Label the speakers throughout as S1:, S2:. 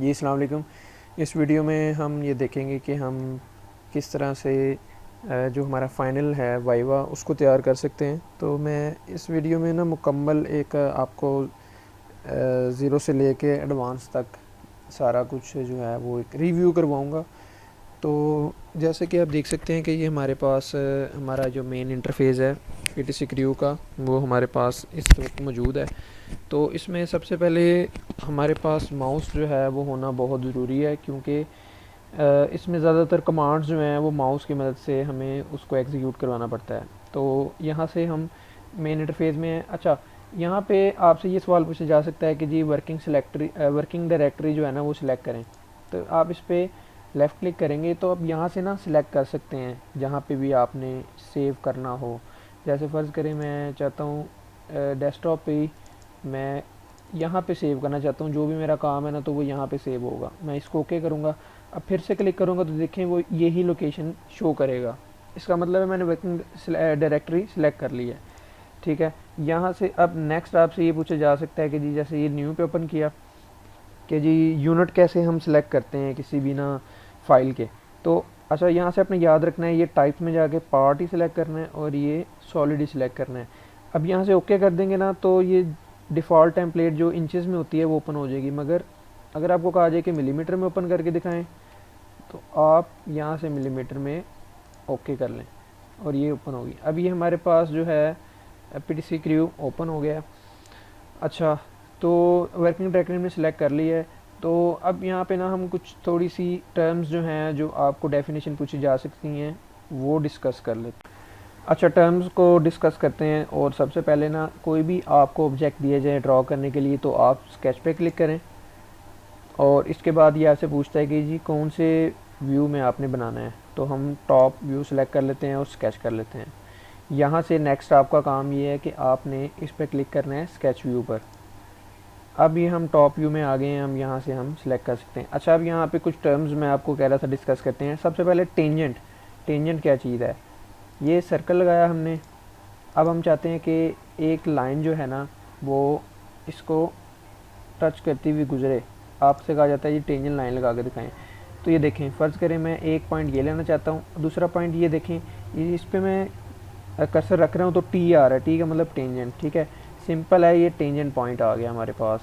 S1: जी अस्सलाम वालेकुम। इस वीडियो में हम ये देखेंगे कि हम किस तरह से जो हमारा फ़ाइनल है वाइवा उसको तैयार कर सकते हैं। तो मैं इस वीडियो में ना मुकम्मल एक आपको ज़ीरो से लेके एडवांस तक सारा कुछ जो है वो एक रिव्यू करवाऊँगा। तो जैसे कि आप देख सकते हैं कि ये हमारे पास हमारा जो मेन इंटरफ़ेस है पीटीसी क्रू का वो हमारे पास इस वक्त मौजूद है। तो इसमें सबसे पहले हमारे पास माउस जो है वो होना बहुत ज़रूरी है, क्योंकि इसमें ज़्यादातर कमांड्स जो हैं वो माउस की मदद से हमें उसको एग्जीक्यूट करवाना पड़ता है। तो यहाँ से हम मेन इंटरफेस में अच्छा, यहाँ पे आपसे ये सवाल पूछा जा सकता है कि जी वर्किंग डायरेक्टरी जो है ना वो सिलेक्ट करें। तो आप इस पर लेफ़्ट क्लिक करेंगे तो अब यहाँ से ना सिलेक्ट कर सकते हैं जहाँ पे भी आपने सेव करना हो। जैसे फ़र्ज़ करें मैं चाहता हूँ डेस्कटॉप पे ही मैं यहाँ पे सेव करना चाहता हूँ, जो भी मेरा काम है ना तो वो यहाँ पे सेव होगा। मैं इसको ओके करूँगा। अब फिर से क्लिक करूँगा तो देखें वो यही लोकेशन शो करेगा। इसका मतलब है मैंने वर्किंग डायरेक्टरी सिलेक्ट कर ली है। ठीक है, यहाँ से अब नेक्स्ट आपसे ये पूछा जा सकता है कि जी जैसे ये न्यू पे ओपन किया कि जी यूनिट कैसे हम सिलेक्ट करते हैं किसी भी ना फाइल के। तो अच्छा, यहाँ से आपने याद रखना है ये टाइप में जाके पार्ट ही सिलेक्ट करना है और ये सॉलिड ही सिलेक्ट करना है। अब यहाँ से ओके कर देंगे ना तो ये डिफ़ॉल्ट टेम्पलेट जो इंचेस में होती है वो ओपन हो जाएगी। मगर अगर आपको कहा जाए कि मिलीमीटर में ओपन करके दिखाएं तो आप यहाँ से मिलीमीटर में ओके कर लें और ये ओपन होगी। अब ये हमारे पास जो है पीटीसी क्रू ओपन हो गया। अच्छा, तो वर्किंग डायरेक्टरी में सिलेक्ट कर ली है। तो अब यहाँ पे ना हम कुछ थोड़ी सी टर्म्स जो हैं जो आपको डेफिनेशन पूछी जा सकती हैं वो डिस्कस कर लेते हैं। अच्छा, टर्म्स को डिस्कस करते हैं। और सबसे पहले ना कोई भी आपको ऑब्जेक्ट दिया जाए ड्रॉ करने के लिए तो आप स्केच पे क्लिक करें और इसके बाद ये आपसे पूछता है कि जी कौन से व्यू में आपने बनाना है। तो हम टॉप व्यू सेलेक्ट कर लेते हैं और स्केच कर लेते हैं। यहाँ से नेक्स्ट आपका काम ये है कि आपने इस पर क्लिक करना है स्केच व्यू पर। अब ये हम टॉप व्यू में आ गए हैं, हम यहाँ से हम सिलेक्ट कर सकते हैं। अच्छा, अब यहाँ पे कुछ टर्म्स मैं आपको कह रहा था डिस्कस करते हैं। सबसे पहले टेंजेंट। टेंजेंट क्या चीज़ है? ये सर्कल लगाया हमने। अब हम चाहते हैं कि एक लाइन जो है ना वो इसको टच करती हुई गुजरे। आपसे कहा जाता है ये टेंजेंट लाइन लगा के दिखाएं। तो ये देखें, फ़र्ज़ करें मैं एक पॉइंट ये लेना चाहता हूँ, दूसरा पॉइंट ये देखें, ये इस पर मैं कर्सर रख रहा हूँ तो टी आ रहा है। टी का मतलब टेंजेंट। ठीक है, सिंपल है, ये टेंजेंट पॉइंट आ गया हमारे पास।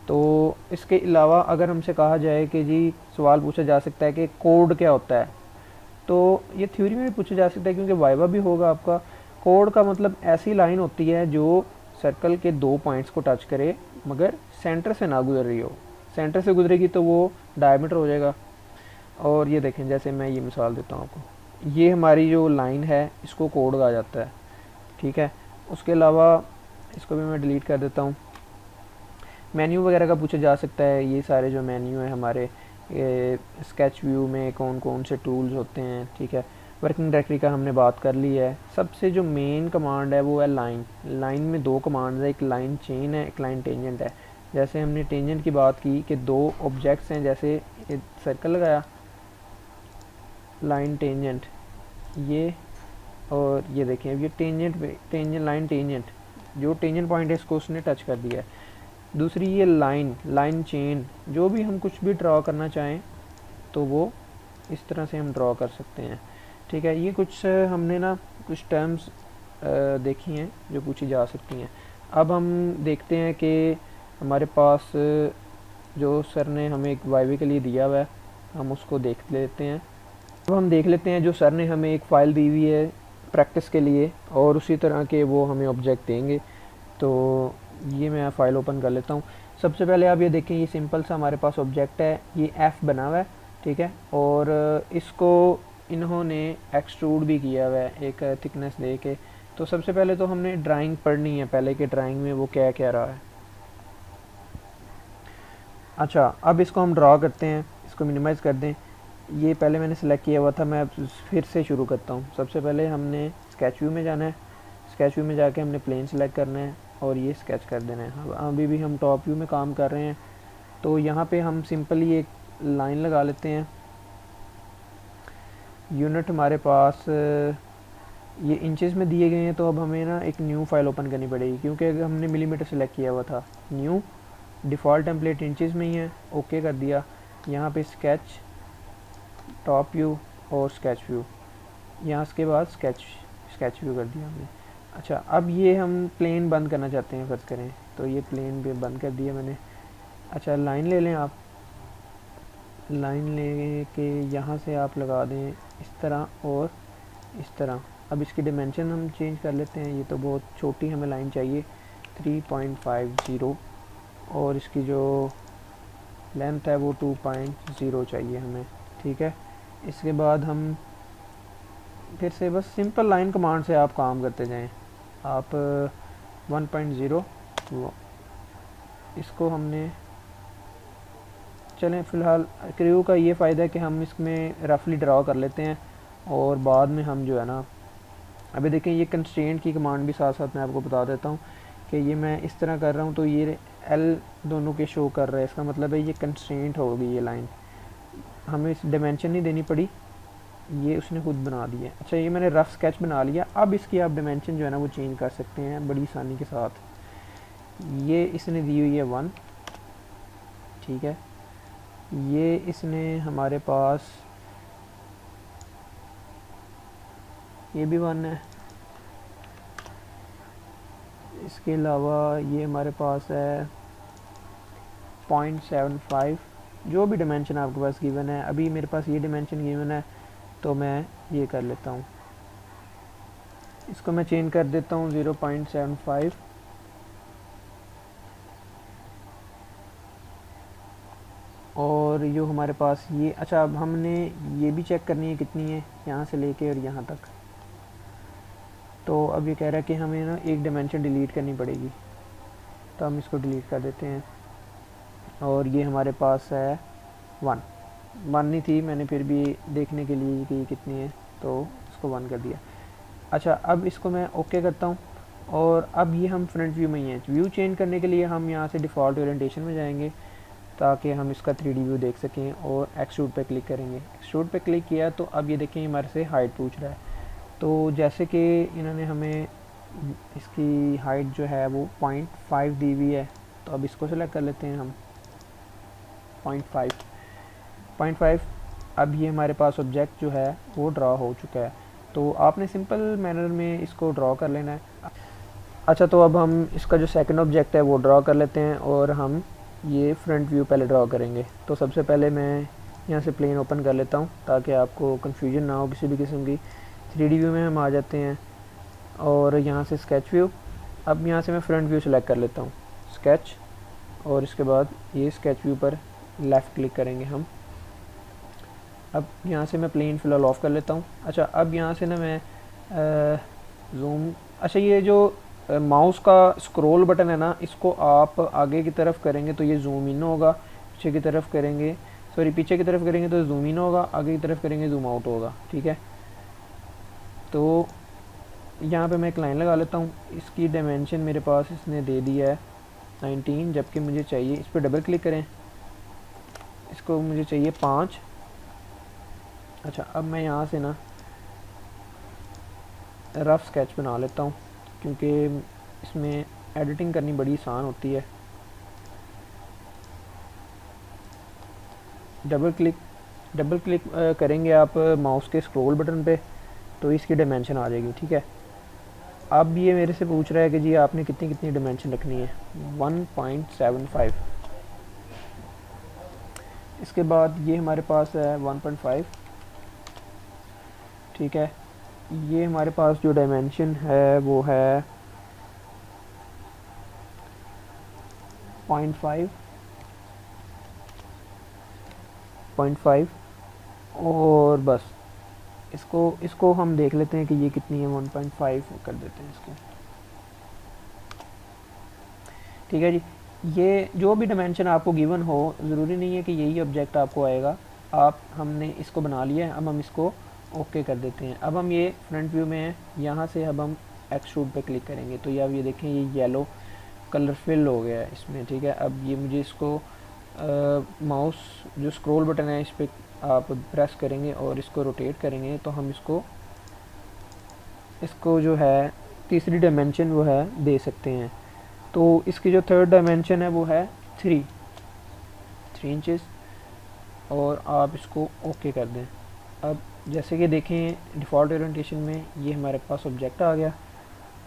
S1: तो इसके अलावा अगर हमसे कहा जाए कि जी सवाल पूछा जा सकता है कि कोड क्या होता है, तो ये थ्योरी में भी पूछा जा सकता है क्योंकि वाइवा भी होगा आपका। कोड का मतलब ऐसी लाइन होती है जो सर्कल के दो पॉइंट्स को टच करे मगर सेंटर से ना गुजर रही हो। सेंटर से गुजरेगी तो वो डायमीटर हो जाएगा। और ये देखें, जैसे मैं ये मिसाल देता हूँ आपको, ये हमारी जो लाइन है इसको कोड कहा जाता है। ठीक है, उसके अलावा इसको भी मैं डिलीट कर देता हूँ। मेन्यू वगैरह का पूछा जा सकता है। ये सारे जो मेन्यू है हमारे स्केच व्यू में कौन कौन से टूल्स होते हैं। ठीक है, वर्किंग डायरेक्टरी का हमने बात कर ली है। सबसे जो मेन कमांड है वो है लाइन। लाइन में दो कमांड्स है, एक लाइन चेन है, एक लाइन टेंजेंट है। जैसे हमने टेंजेंट की बात की कि दो ऑब्जेक्ट्स हैं, जैसे एक सर्कल लगाया, लाइन टेंजेंट ये, और ये देखें अब ये टेंजेंट लाइन टेंजेंट, जो टेंजेंट पॉइंट है इसको उसने टच कर दिया है। दूसरी ये लाइन चेन, जो भी हम कुछ भी ड्रॉ करना चाहें तो वो इस तरह से हम ड्रॉ कर सकते हैं। ठीक है, ये कुछ हमने ना कुछ टर्म्स देखी हैं जो पूछी जा सकती हैं। अब हम देखते हैं कि हमारे पास जो सर ने हमें एक वाइवे के लिए दिया हुआ है, हम उसको देख लेते हैं। अब हम देख लेते हैं जो सर ने हमें एक फ़ाइल दी हुई है प्रैक्टिस के लिए और उसी तरह के वो हमें ऑब्जेक्ट देंगे। तो ये मैं फ़ाइल ओपन कर लेता हूँ। सबसे पहले आप ये देखें, ये सिंपल सा हमारे पास ऑब्जेक्ट है, ये एफ़ बना हुआ है। ठीक है, और इसको इन्होंने एक्सट्रूड भी किया हुआ है एक थिकनेस दे के। तो सबसे पहले तो हमने ड्राइंग पढ़नी है पहले कि ड्राइंग में वो क्या कह रहा है। अच्छा, अब इसको हम ड्रॉ करते हैं, इसको मिनिमाइज़ कर दें। ये पहले मैंने सेलेक्ट किया हुआ था, मैं फिर से शुरू करता हूँ। सबसे पहले हमने स्केच व्यू में जाना है। स्केच व्यू में जाके हमने प्लेन सेलेक्ट करना है और ये स्केच कर देना है। अभी भी हम टॉप व्यू में काम कर रहे हैं तो यहाँ पे हम सिंपली एक लाइन लगा लेते हैं। यूनिट हमारे पास ये इंचेस में दिए गए हैं, तो अब हमें ना एक न्यू फाइल ओपन करनी पड़ेगी क्योंकि हमने मिलीमीटर सेलेक्ट किया हुआ था। न्यू डिफ़ॉल्ट टेम्पलेट इंचेस में ही है, ओके कर दिया। यहाँ पे स्केच, टॉप व्यू और स्केच व्यू, यहाँ इसके बाद स्केच व्यू कर दिया हमने। अच्छा, अब ये हम प्लेन बंद करना चाहते हैं, फ़र्ज़ करें, तो ये प्लेन भी बंद कर दिया मैंने। अच्छा, लाइन ले लें आप, लाइन ले के यहाँ से आप लगा दें इस तरह और इस तरह। अब इसकी डिमेंशन हम चेंज कर लेते हैं, ये तो बहुत छोटी हमें लाइन चाहिए, 3.50, और इसकी जो लेंथ है वो 2.0 चाहिए हमें, ठीक है। इसके बाद हम फिर से बस सिंपल लाइन कमांड से आप काम करते जाएं। आप 1.0 इसको हमने, चलें फ़िलहाल क्रियो का ये फ़ायदा है कि हम इसमें रफली ड्रा कर लेते हैं और बाद में हम जो है ना, अभी देखें ये कंस्ट्रेंट की कमांड भी साथ साथ मैं आपको बता देता हूँ कि ये मैं इस तरह कर रहा हूँ तो ये एल दोनों के शो कर रहा है, इसका मतलब है ये कंस्ट्रेंट होगी ये लाइन, हमें इस डिमेंशन नहीं देनी पड़ी, ये उसने खुद बना दी है। अच्छा, ये मैंने रफ स्केच बना लिया, अब इसकी आप डिमेंशन जो है ना वो चेंज कर सकते हैं बड़ी आसानी के साथ। ये इसने दी हुई है 1, ठीक है, ये इसने हमारे पास, ये भी 1 है, इसके अलावा ये हमारे पास है 0.75, जो भी डिमेंशन आपके पास गिवन है। अभी मेरे पास ये डिमेंशन गिवन है तो मैं ये कर लेता हूँ, इसको मैं चेंज कर देता हूँ 0.75, और जो हमारे पास ये, अच्छा अब हमने ये भी चेक करनी है कितनी है यहाँ से लेके और यहाँ तक। तो अब ये कह रहा है कि हमें ना एक डिमेंशन डिलीट करनी पड़ेगी, तो हम इसको डिलीट कर देते हैं। और ये हमारे पास है 1 नहीं थी, मैंने फिर भी देखने के लिए कि कितनी है तो इसको 1 कर दिया। अच्छा, अब इसको मैं ओके करता हूँ और अब ये हम फ्रंट व्यू में ही हैं। व्यू चेंज करने के लिए हम यहाँ से डिफ़ॉल्ट ओरिएंटेशन में जाएंगे ताकि हम इसका 3D व्यू देख सकें, और एक्सट्रूड पे क्लिक करेंगे। एक्सट्रूड पे क्लिक किया तो अब ये देखें हमारे से हाइट पूछ रहा है, तो जैसे कि इन्होंने हमें इसकी हाइट जो है वो 0.5 दी हुई है, तो अब इसको सेलेक्ट कर लेते हैं हम 0.5। अब ये हमारे पास ऑब्जेक्ट जो है वो ड्रा हो चुका है, तो आपने सिंपल मैनर में इसको ड्रा कर लेना है। अच्छा, तो अब हम इसका जो सेकंड ऑब्जेक्ट है वो ड्रा कर लेते हैं और हम ये फ्रंट व्यू पहले ड्रा करेंगे। तो सबसे पहले मैं यहाँ से प्लेन ओपन कर लेता हूँ ताकि आपको कन्फ्यूजन ना हो किसी भी किस्म की। 3D व्यू में हम आ जाते हैं और यहाँ से स्केच व्यू, अब यहाँ से मैं फ्रंट व्यू सेलेक्ट कर लेता हूँ, स्केच, और इसके बाद ये स्केच व्यू पर लेफ़्ट क्लिक करेंगे हम। अब यहाँ से मैं प्लेन फ़िलहाल ऑफ़ कर लेता हूँ। अच्छा, अब यहाँ से ना मैं जूम, अच्छा ये जो माउस का स्क्रॉल बटन है ना, इसको आप आगे की तरफ करेंगे तो ये जूम इन होगा, पीछे की तरफ करेंगे, सॉरी पीछे की तरफ करेंगे तो जूम इन होगा, आगे की तरफ करेंगे जूम आउट होगा, ठीक है। तो यहाँ पे मैं एक लाइन लगा लेता हूँ, इसकी डायमेंशन मेरे पास इसने दे दिया है 19, जबकि मुझे चाहिए, इस पर डबल क्लिक करें, इसको मुझे चाहिए 5। अच्छा, अब मैं यहाँ से ना रफ़ स्केच बना लेता हूँ क्योंकि इसमें एडिटिंग करनी बड़ी आसान होती है। डबल क्लिक करेंगे आप माउस के स्क्रॉल बटन पे तो इसकी डायमेंशन आ जाएगी, ठीक है। अब ये मेरे से पूछ रहा है कि जी आपने कितनी कितनी डायमेंशन रखनी है, 1.75। इसके बाद ये हमारे पास है 1.5, ठीक है। ये हमारे पास जो डायमेंशन है वो है 0.5 और बस इसको हम देख लेते हैं कि ये कितनी है, 1.5 कर देते हैं इसको, ठीक है जी। ये जो भी डायमेंशन आपको गिवन हो, ज़रूरी नहीं है कि यही ऑब्जेक्ट आपको आएगा, हमने इसको बना लिया है, अब हम इसको ओके कर देते हैं। अब हम ये फ्रंट व्यू में हैं, यहाँ से अब हम एक्सट्रूड पे क्लिक करेंगे तो ये अब ये देखें ये येलो कलर फिल हो गया है इसमें, ठीक है। अब ये मुझे इसको माउस जो स्क्रॉल बटन है इस पर आप प्रेस करेंगे और इसको रोटेट करेंगे तो हम इसको जो है तीसरी डायमेंशन वो है दे सकते हैं। तो इसकी जो थर्ड डायमेंशन है वो है 3 इंचेस और आप इसको ओके कर दें। अब जैसे कि देखें डिफ़ॉल्ट ओरिएंटेशन में ये हमारे पास ऑब्जेक्ट आ गया।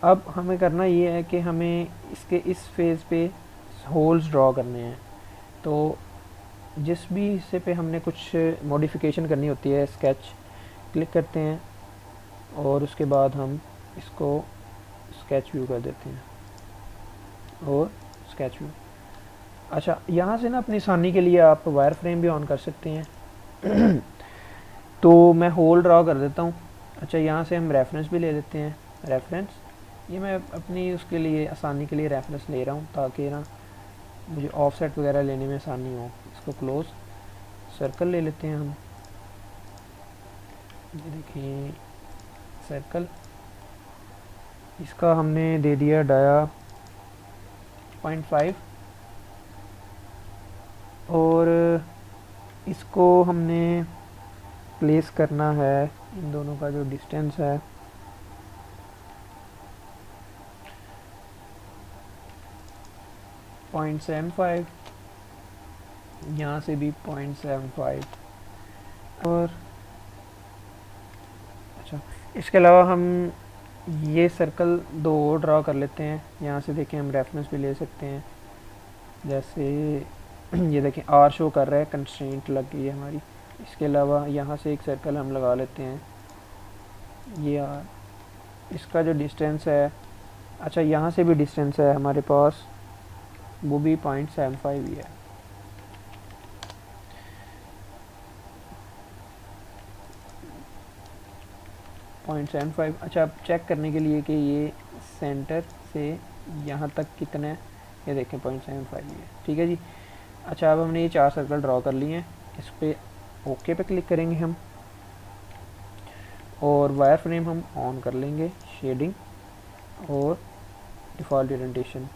S1: अब हमें करना ये है कि हमें इसके इस फेज़ पे होल्स ड्रॉ करने हैं। तो जिस भी हिस्से पे हमने कुछ मॉडिफिकेशन करनी होती है, स्केच क्लिक करते हैं और उसके बाद हम इसको स्केच व्यू कर देते हैं और स्केच व्यू। अच्छा, यहाँ से ना अपनी आसानी के लिए आप वायर फ्रेम भी ऑन कर सकते हैं। तो मैं होल ड्रा कर देता हूँ। अच्छा, यहाँ से हम रेफरेंस भी ले लेते हैं। रेफरेंस ये मैं अपनी उसके लिए आसानी के लिए रेफरेंस ले रहा हूँ ताकि ना मुझे ऑफसेट वगैरह लेने में आसानी हो। इसको क्लोज, सर्कल ले लेते हैं हम। ये देखिए सर्कल, इसका हमने दे दिया डाया 0.5 और इसको हमने प्लेस करना है, इन दोनों का जो डिस्टेंस है 0.75, यहाँ से भी 0.75 और अच्छा, इसके अलावा हम ये सर्कल 2 और ड्रा कर लेते हैं। यहाँ से देखें हम रेफरेंस भी ले सकते हैं। जैसे ये देखें आर शो कर रहा है, कंस्ट्रेंट लग गई है हमारी। इसके अलावा यहाँ से एक सर्कल हम लगा लेते हैं, ये आर, इसका जो डिस्टेंस है, अच्छा यहाँ से भी डिस्टेंस है हमारे पास, वो भी 0.75 ही है। अच्छा, अब चेक करने के लिए कि ये सेंटर से यहाँ तक कितना है, ये देखें 0.75 ही है। ठीक है जी। अच्छा, अब हमने ये 4 सर्कल ड्रॉ कर लिए हैं। इस पर ओके पे क्लिक करेंगे हम और वायर फ्रेम हम ऑन कर लेंगे, शेडिंग और डिफ़ॉल्ट ओरिएंटेशन।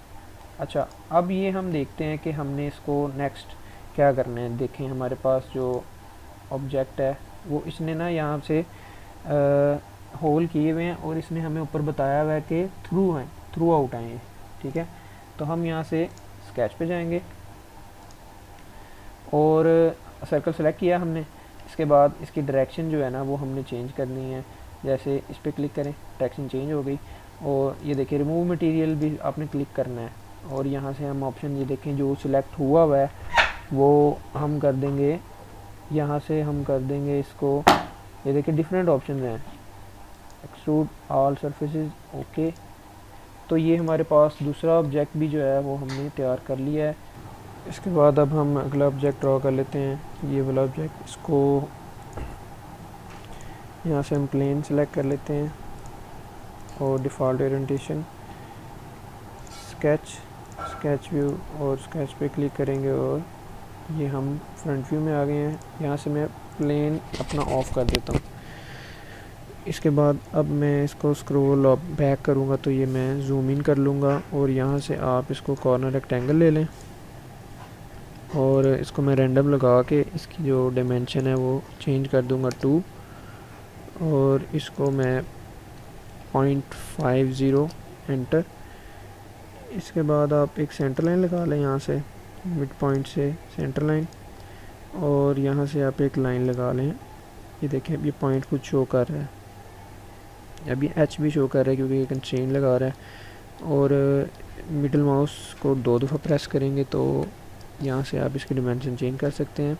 S1: अच्छा, अब ये हम देखते हैं कि हमने इसको नेक्स्ट क्या करना है। देखें हमारे पास जो ऑब्जेक्ट है वो इसने ना यहाँ से होल किए हुए हैं और इसने हमें ऊपर बताया हुआ है कि थ्रू आउट आए हैं। ठीक है, तो हम यहाँ से स्केच पे जाएंगे और सर्कल सेलेक्ट किया हमने। इसके बाद इसकी डायरेक्शन जो है ना वो हमने चेंज करनी है। जैसे इस पर क्लिक करें, डायरेक्शन चेंज हो गई और ये देखिए रिमूव मटेरियल भी आपने क्लिक करना है और यहाँ से हम ऑप्शन ये देखें जो सिलेक्ट हुआ है वो हम कर देंगे, यहाँ से हम कर देंगे इसको, ये देखिए डिफरेंट ऑप्शन हैं, एक्सट्रूड ऑल सरफेसेस, ओके। तो ये हमारे पास दूसरा ऑब्जेक्ट भी जो है वो हमने तैयार कर लिया है। इसके बाद अब हम अगला ऑब्जेक्ट ड्रॉ कर लेते हैं, ये वाला ऑब्जेक्ट। इसको यहाँ से हम प्लेन सेलेक्ट कर लेते हैं और डिफ़ॉल्ट ओरिएंटेशन, स्केच व्यू और स्केच पे क्लिक करेंगे और ये हम फ्रंट व्यू में आ गए हैं। यहाँ से मैं प्लेन अपना ऑफ कर देता हूँ। इसके बाद अब मैं इसको स्क्रॉल बैक करूँगा तो ये मैं जूम इन कर लूँगा और यहाँ से आप इसको कॉर्नर रेक्टेंगल ले लें और इसको मैं रैंडम लगा के इसकी जो डायमेंशन है वो चेंज कर दूँगा 2 और इसको मैं 0.50 एंटर। इसके बाद आप एक सेंटर लाइन लगा लें, यहाँ से मिड पॉइंट से सेंटर लाइन और यहाँ से आप एक लाइन लगा लें। ये देखें अब ये पॉइंट कुछ शो कर रहा है, अभी एच भी शो कर रहा है क्योंकि ये कंस्ट्रेंट लगा रहा है। और मिडिल माउस को 2 दफ़ा प्रेस करेंगे तो यहाँ से आप इसकी डिमेंशन चेंज कर सकते हैं।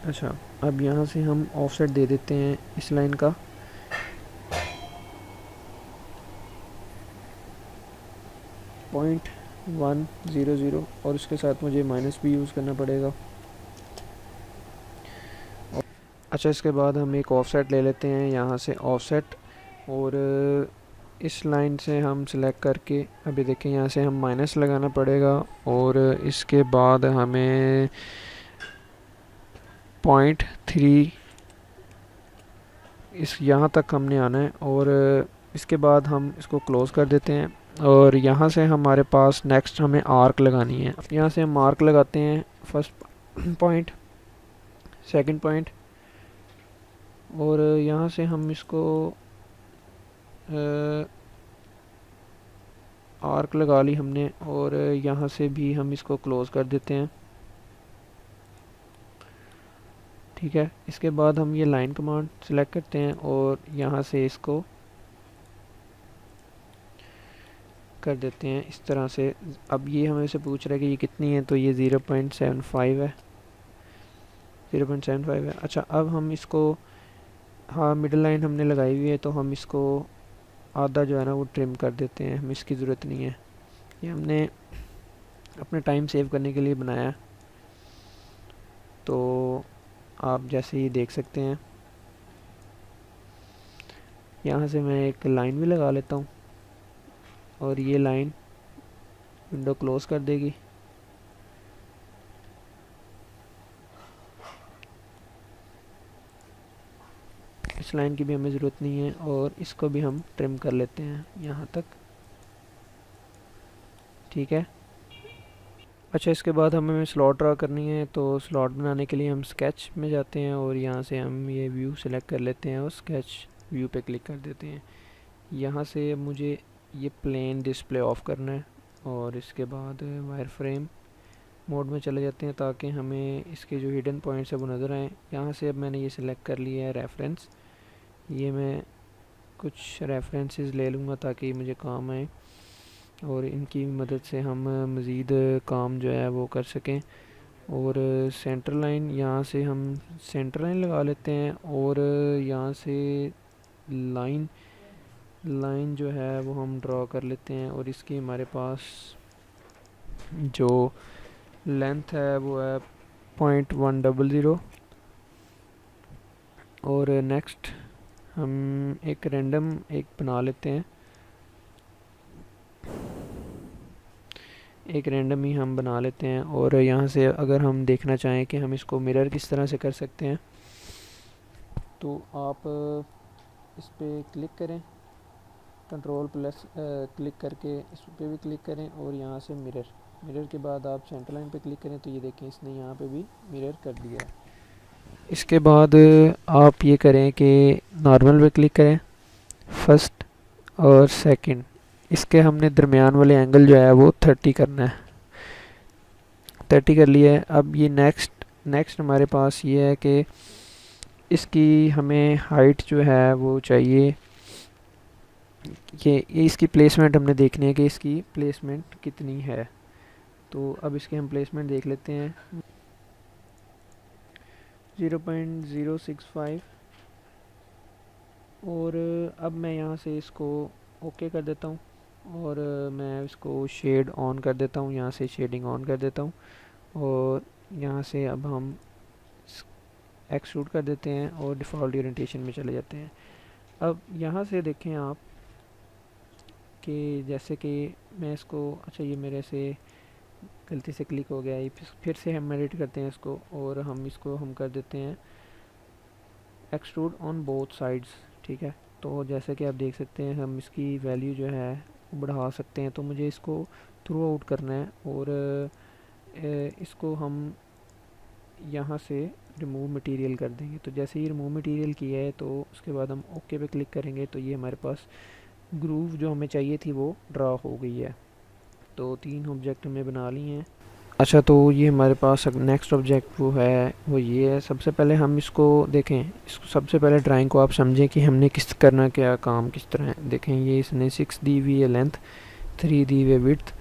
S1: अच्छा, अब यहाँ से हम ऑफसेट दे देते हैं इस लाइन का 0.100 और इसके साथ मुझे माइनस भी यूज़ करना पड़ेगा। अच्छा, इसके बाद हम एक ऑफसेट ले लेते हैं, यहाँ से ऑफसेट और इस लाइन से हम सिलेक्ट करके अभी देखें यहाँ से हम माइनस लगाना पड़ेगा और इसके बाद हमें 0.3 इस यहाँ तक हमने आना है और इसके बाद हम इसको क्लोज़ कर देते हैं और यहाँ से हमारे पास नेक्स्ट हमें आर्क लगानी है। यहाँ से हम आर्क लगाते हैं, फर्स्ट पॉइंट, सेकंड पॉइंट और यहाँ से हम इसको आर्क लगा ली हमने, और यहाँ से भी हम इसको क्लोज़ कर देते हैं। ठीक है, इसके बाद हम ये लाइन कमांड सेलेक्ट करते हैं और यहाँ से इसको कर देते हैं इस तरह से। अब ये हमें से पूछ रहा है कि ये कितनी है, तो ये 0.75 है, 0.75 है। अच्छा, अब हम इसको, हाँ मिडल लाइन हमने लगाई हुई है, तो हम इसको आधा जो है ना वो ट्रिम कर देते हैं, हमें इसकी ज़रूरत नहीं है। ये हमने अपने टाइम सेव करने के लिए बनाया, तो आप जैसे ही देख सकते हैं। यहाँ से मैं एक लाइन भी लगा लेता हूँ और ये लाइन विंडो क्लोज़ कर देगी। इस लाइन की भी हमें ज़रूरत नहीं है और इसको भी हम ट्रिम कर लेते हैं यहाँ तक। ठीक है। अच्छा, इसके बाद हमें स्लॉट ड्रा करनी है, तो स्लॉट बनाने के लिए हम स्केच में जाते हैं और यहाँ से हम ये व्यू सेलेक्ट कर लेते हैं और स्केच व्यू पे क्लिक कर देते हैं। यहाँ से मुझे ये प्लेन डिस्प्ले ऑफ करना है और इसके बाद वायर फ्रेम मोड में चले जाते हैं ताकि हमें इसके जो हिडन पॉइंट्स है वो नज़र आएँ। यहाँ से अब मैंने ये सिलेक्ट कर लिया है रेफरेंस। ये मैं कुछ रेफरेंसेस ले लूँगा ताकि मुझे काम आए और इनकी मदद से हम मज़ीद काम जो है वो कर सकें। और सेंटर लाइन, यहाँ से हम सेंटर लाइन लगा लेते हैं और यहाँ से लाइन जो है वो हम ड्रॉ कर लेते हैं और इसकी हमारे पास जो लेंथ है वो है 0.100। और नेक्स्ट हम एक रैंडम एक बना लेते हैं, एक रैंडम ही हम बना लेते हैं। और यहाँ से अगर हम देखना चाहें कि हम इसको मिरर किस तरह से कर सकते हैं, तो आप इस पर क्लिक करें, कंट्रोल प्लस क्लिक करके इस पर भी क्लिक करें और यहाँ से मिरर के बाद आप सेंटर लाइन पे क्लिक करें, तो ये देखें इसने यहाँ पे भी मिरर कर दिया है। इसके बाद आप ये करें कि नॉर्मल पे क्लिक करें, फर्स्ट और सेकंड, इसके हमने दरमियान वाले एंगल जो है वो 30 करना है। 30 कर लिया है। अब ये नेक्स्ट हमारे पास ये है कि इसकी हमें हाइट जो है वो चाहिए, ये इसकी प्लेसमेंट हमने देखनी है कि इसकी प्लेसमेंट कितनी है। तो अब इसके हम प्लेसमेंट देख लेते हैं, 0.065। और अब मैं यहाँ से इसको ओके कर देता हूँ और मैं इसको शेड ऑन कर देता हूँ, यहाँ से शेडिंग ऑन कर देता हूँ और यहाँ से अब हम एक्सट्रूड कर देते हैं और डिफ़ॉल्ट ओरिएंटेशन में चले जाते हैं। अब यहाँ से देखें आप कि जैसे कि मैं इसको, अच्छा ये मेरे से गलती से क्लिक हो गया, ये फिर से हम एडिट करते हैं इसको और हम इसको हम कर देते हैं एक्सट्रूड ऑन बोथ साइड्स। ठीक है, तो जैसे कि आप देख सकते हैं हम इसकी वैल्यू जो है वो बढ़ा सकते हैं। तो मुझे इसको थ्रू आउट करना है और इसको हम यहाँ से रिमूव मटेरियल कर देंगे। तो जैसे ही रिमूव मटेरियल किया है तो उसके बाद हम ओके पे क्लिक करेंगे, तो ये हमारे पास ग्रूव जो हमें चाहिए थी वो ड्रा हो गई है। तो 3 ऑब्जेक्ट हमने बना लिए हैं। अच्छा, तो ये हमारे पास नेक्स्ट ऑब्जेक्ट वो है, वो ये है। सबसे पहले हम इसको देखें, इसको सबसे पहले ड्राइंग को आप समझें कि हमने किस करना, क्या काम किस तरह है। देखें ये इसने 6 दी हुई है लेंथ, 3 दी हुई है विड्थ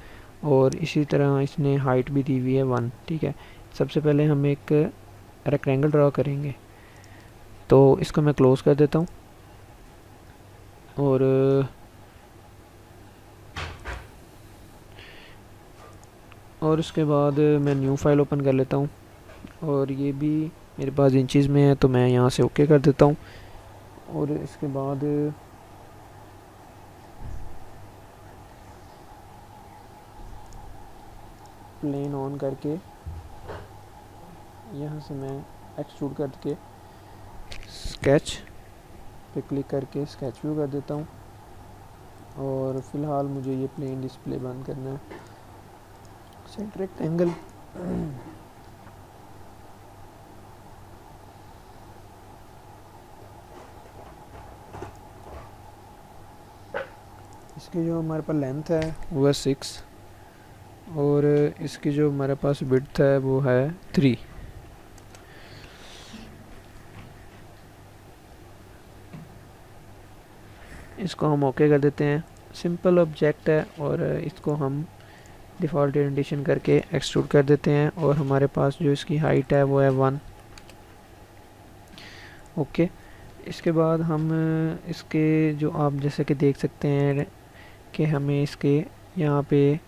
S1: और इसी तरह इसने हाइट भी दी हुई है 1। ठीक है, सबसे पहले हम एक रेक्टेंगल ड्रा करेंगे, तो इसको मैं क्लोज़ कर देता हूँ और उसके बाद मैं न्यू फाइल ओपन कर लेता हूँ और ये भी मेरे पास इंचज़ में है, तो मैं यहाँ से ओके कर देता हूँ। और इसके बाद प्लेन ऑन करके यहाँ से मैं एक्सट्रूड करके स्केच पे क्लिक करके स्केच व्यू कर देता हूँ और फ़िलहाल मुझे ये प्लेन डिस्प्ले बंद करना है। सेंटर रेक्टेंगल इसकी जो हमारे पास लेंथ है वो है 6 और इसकी जो हमारे पास विड्थ है वो है 3। इसको हम ओके कर देते हैं। सिंपल ऑब्जेक्ट है और इसको हम डिफ़ॉल्ट ओरिएंटेशन करके एक्सट्रूड कर देते हैं और हमारे पास जो इसकी हाइट है वो है 1। ओके, इसके बाद हम इसके जो आप जैसे कि देख सकते हैं कि हमें इसके यहाँ पे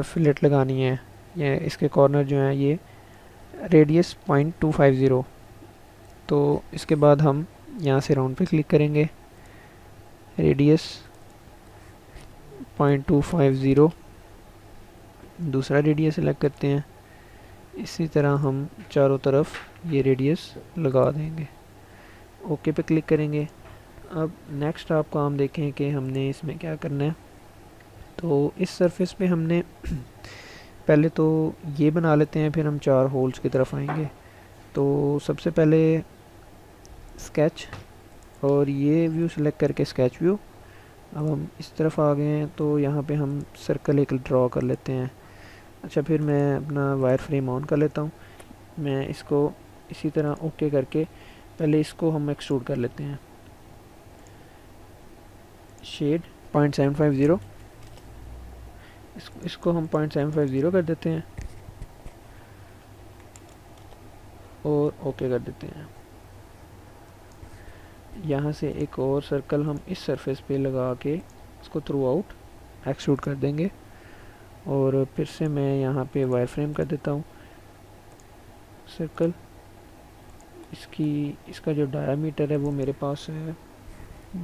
S1: फिलेट लगानी है। ये इसके कॉर्नर जो हैं ये रेडियस 0.250। तो इसके बाद हम यहाँ से राउंड पे क्लिक करेंगे, रेडियस 0.250, दूसरा रेडियस सेलेक्ट करते हैं। इसी तरह हम चारों तरफ ये रेडियस लगा देंगे। ओके पे क्लिक करेंगे। अब नेक्स्ट आप काम देखें कि हमने इसमें क्या करना है। तो इस सरफेस पे हमने पहले तो ये बना लेते हैं, फिर हम 4 होल्स की तरफ आएंगे। तो सबसे पहले स्केच और ये व्यू सेलेक्ट करके स्केच व्यू। अब हम इस तरफ आ गए हैं तो यहाँ पे हम सर्कल एक ड्रॉ कर लेते हैं। अच्छा, फिर मैं अपना वायर फ्रेम ऑन कर लेता हूँ। मैं इसको इसी तरह ओके करके पहले इसको हम एक्सट्रूड कर लेते हैं। शेड 0.750, इसको हम 0.750 कर देते हैं और ओके कर देते हैं। यहाँ से एक और सर्कल हम इस सरफेस पे लगा के इसको थ्रू आउट एक्सट्रूड कर देंगे और फिर से मैं यहाँ पे वायर फ्रेम कर देता हूँ सर्कल। इसका जो डायामीटर है वो मेरे पास है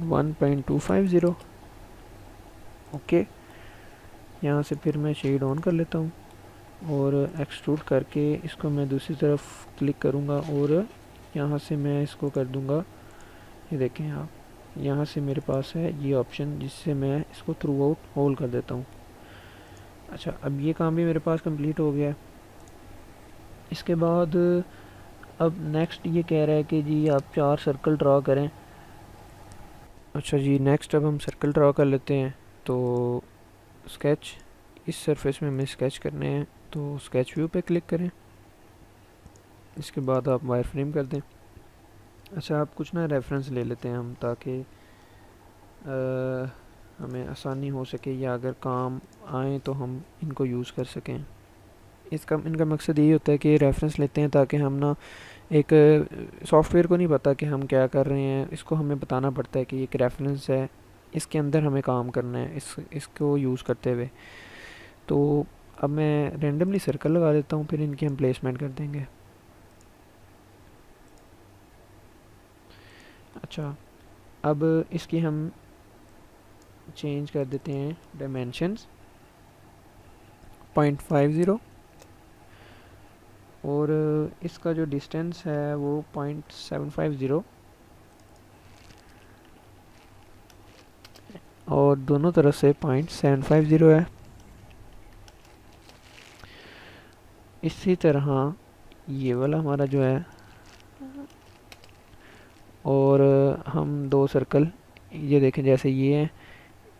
S1: 1.250। ओके, यहाँ से फिर मैं शेड ऑन कर लेता हूँ और एक्सट्रूड करके इसको मैं दूसरी तरफ क्लिक करूँगा और यहाँ से मैं इसको कर दूँगा। ये देखें आप, यहाँ से मेरे पास है ये ऑप्शन जिससे मैं इसको थ्रू आउट होल कर देता हूँ। अच्छा, अब ये काम भी मेरे पास कंप्लीट हो गया है। इसके बाद अब नेक्स्ट ये कह रहा है कि जी आप 4 सर्कल ड्रा करें। अच्छा जी, नेक्स्ट अब हम सर्कल ड्रा कर लेते हैं। तो स्केच, इस सरफेस में हमें स्केच करने हैं तो स्केच व्यू पे क्लिक करें। इसके बाद आप वायर फ्रेम कर दें। अच्छा, आप कुछ ना रेफरेंस ले लेते हैं हम, ताकि हमें आसानी हो सके या अगर काम आए तो हम इनको यूज़ कर सकें। इनका मकसद यही होता है कि रेफरेंस लेते हैं ताकि हम ना एक सॉफ्टवेयर को नहीं पता कि हम क्या कर रहे हैं, इसको हमें बताना पड़ता है कि एक रेफरेंस है, इसके अंदर हमें काम करना है इसको यूज़ करते हुए। तो अब मैं रेंडमली सर्कल लगा देता हूँ, फिर इनकी हम प्लेसमेंट कर देंगे। अच्छा, अब इसकी हम चेंज कर देते हैं डायमेंशंस 0.50 और इसका जो डिस्टेंस है वो 0.750 और दोनों तरफ से 0.750 है। इसी तरह ये वाला हमारा जो है, और हम 2 सर्कल ये देखें जैसे ये है,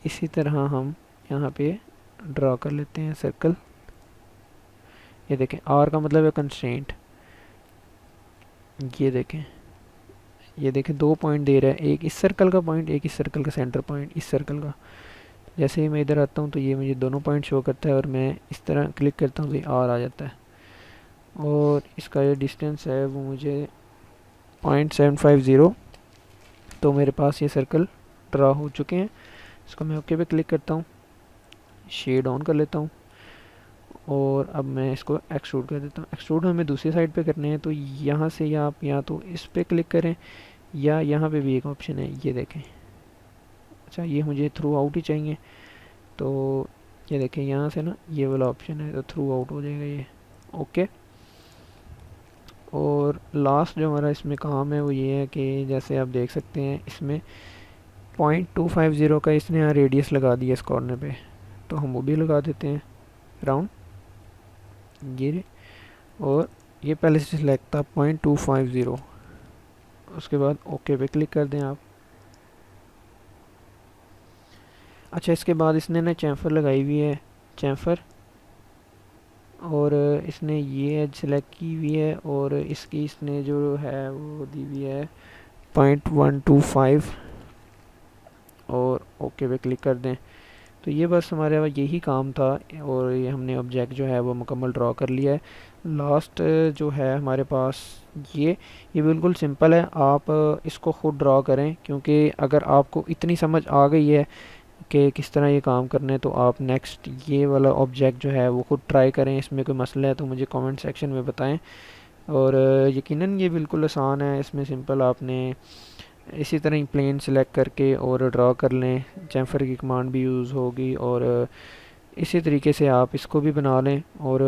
S1: इसी तरह हम यहाँ पे ड्रा कर लेते हैं सर्कल। ये देखें, आर का मतलब है कंस्ट्रेंट। ये देखें 2 पॉइंट दे रहा है, एक इस सर्कल का पॉइंट, एक इस सर्कल का सेंटर पॉइंट, इस सर्कल का। जैसे ही मैं इधर आता हूँ तो ये मुझे दोनों पॉइंट शो करता है और मैं इस तरह क्लिक करता हूँ तो ये आर आ जाता है। और इसका जो डिस्टेंस है वो मुझे 0.750। तो मेरे पास ये सर्कल ड्रा हो चुके हैं। इसको मैं ओके पे क्लिक करता हूँ, शेड ऑन कर लेता हूँ और अब मैं इसको एक्सट्रूड कर देता हूँ। एक्सट्रूड हमें दूसरी साइड पे करने हैं तो यहाँ से आप या तो इस पे क्लिक करें या यहाँ पे भी एक ऑप्शन है, ये देखें। अच्छा, ये मुझे थ्रू आउट ही चाहिए तो ये देखें यहाँ से ना ये वाला ऑप्शन है तो थ्रू आउट हो जाएगा ये। ओके, और लास्ट जो हमारा इसमें काम है वो ये है कि जैसे आप देख सकते हैं इसमें 0.250 का इसने यहाँ रेडियस लगा दिया इस कॉर्नर पे, तो हम वो भी लगा देते हैं राउंड ये। और ये पहले से सिलेक्ट था 0.250। उसके बाद ओके पे क्लिक कर दें आप। अच्छा, इसके बाद इसने ना चैम्फर लगाई हुई है, चैम्फर, और इसने ये एज सेलेक्ट की हुई है और इसकी इसने जो है वो दी हुई है 0.125 और ओके पे क्लिक कर दें। तो ये बस हमारे यही काम था और ये हमने ऑब्जेक्ट जो है वो मुकम्मल ड्रॉ कर लिया है। लास्ट जो है हमारे पास ये बिल्कुल सिंपल है, आप इसको खुद ड्रॉ करें, क्योंकि अगर आपको इतनी समझ आ गई है कि किस तरह ये काम करने, तो आप नेक्स्ट ये वाला ऑब्जेक्ट जो है वो खुद ट्राई करें। इसमें कोई मसला है तो मुझे कमेंट सेक्शन में बताएं। और यकीनन ये बिल्कुल आसान है, इसमें सिंपल आपने इसी तरह ही प्लेन सेलेक्ट करके और ड्रॉ कर लें, चैम्फर की कमांड भी यूज़ होगी और इसी तरीके से आप इसको भी बना लें। और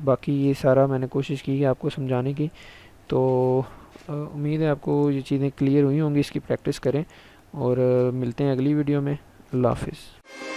S1: बाकी ये सारा मैंने कोशिश की है आपको समझाने की, तो उम्मीद है आपको ये चीज़ें क्लियर हुई होंगी। इसकी प्रैक्टिस करें और मिलते हैं अगली वीडियो में। अल्लाह हाफिज़।